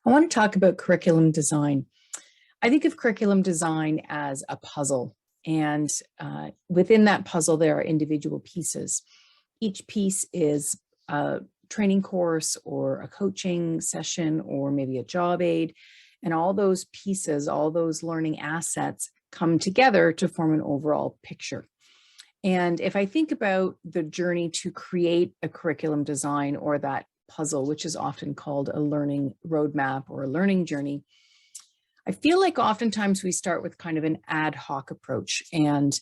I want to talk about curriculum design. I think of curriculum design as a puzzle, and within that puzzle, there are individual pieces. Each piece is a training course or a coaching session or maybe a job aid, and all those pieces, all those learning assets come together to form an overall picture. And if I think about the journey to create a curriculum design or that puzzle, which is often called a learning roadmap or a learning journey, I feel like oftentimes we start with kind of an ad hoc approach, and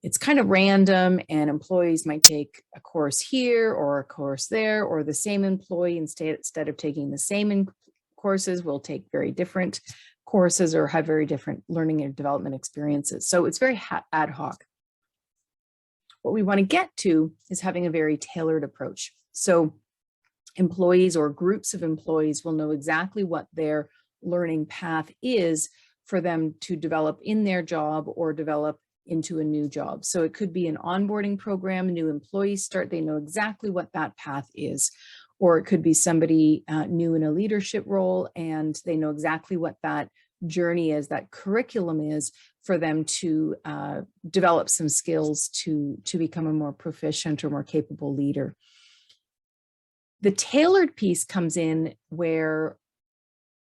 it's kind of random, and employees might take a course here or a course there, or the same employee instead of taking the same courses will take very different courses or have very different learning and development experiences. So it's very ad hoc. What we want to get to is having a very tailored approach. So employees or groups of employees will know exactly what their learning path is for them to develop in their job or develop into a new job. So it could be an onboarding program, new employees start, they know exactly what that path is. Or it could be somebody new in a leadership role and they know exactly what that journey is, that curriculum is for them to develop some skills to become a more proficient or more capable leader. The tailored piece comes in where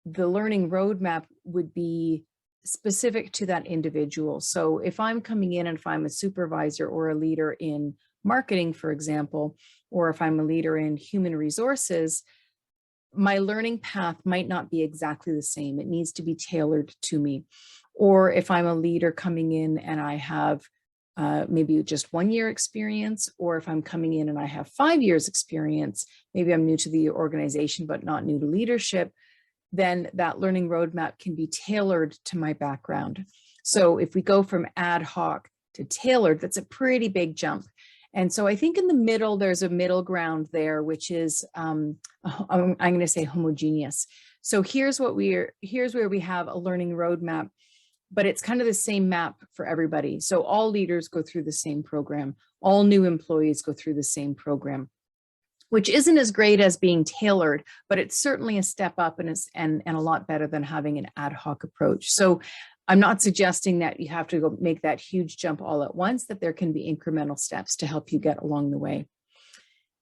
the learning roadmap would be specific to that individual. So if I'm coming in and if I'm a supervisor or a leader in marketing, for example, or if I'm a leader in human resources, my learning path might not be exactly the same. It needs to be tailored to me. Or if I'm a leader coming in and I have maybe just 1 year experience, or if I'm coming in and I have 5 years experience, maybe I'm new to the organization, but not new to leadership, then that learning roadmap can be tailored to my background. So if we go from ad hoc to tailored, that's a pretty big jump. And so I think in the middle, there's a middle ground there, which is, I'm going to say homogeneous. So here's where we have a learning roadmap, but it's kind of the same map for everybody. So all leaders go through the same program. All new employees go through the same program, which isn't as great as being tailored, but it's certainly a step up and a lot better than having an ad hoc approach. So I'm not suggesting that you have to go make that huge jump all at once, that there can be incremental steps to help you get along the way.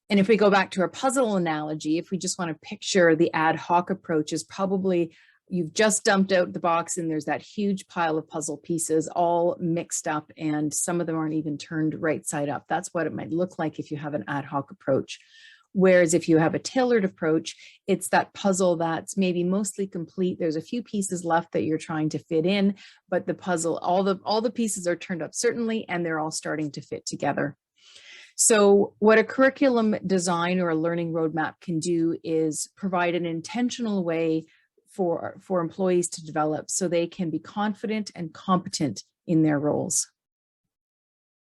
And if we go back to our puzzle analogy, if we just want to picture the ad hoc approach is probably you've just dumped out the box and there's that huge pile of puzzle pieces all mixed up and some of them aren't even turned right side up. That's what it might look like if you have an ad hoc approach. Whereas if you have a tailored approach, it's that puzzle that's maybe mostly complete. There's a few pieces left that you're trying to fit in, but the puzzle, all the pieces are turned up certainly, and they're all starting to fit together. So what a curriculum design or a learning roadmap can do is provide an intentional way for employees to develop so they can be confident and competent in their roles.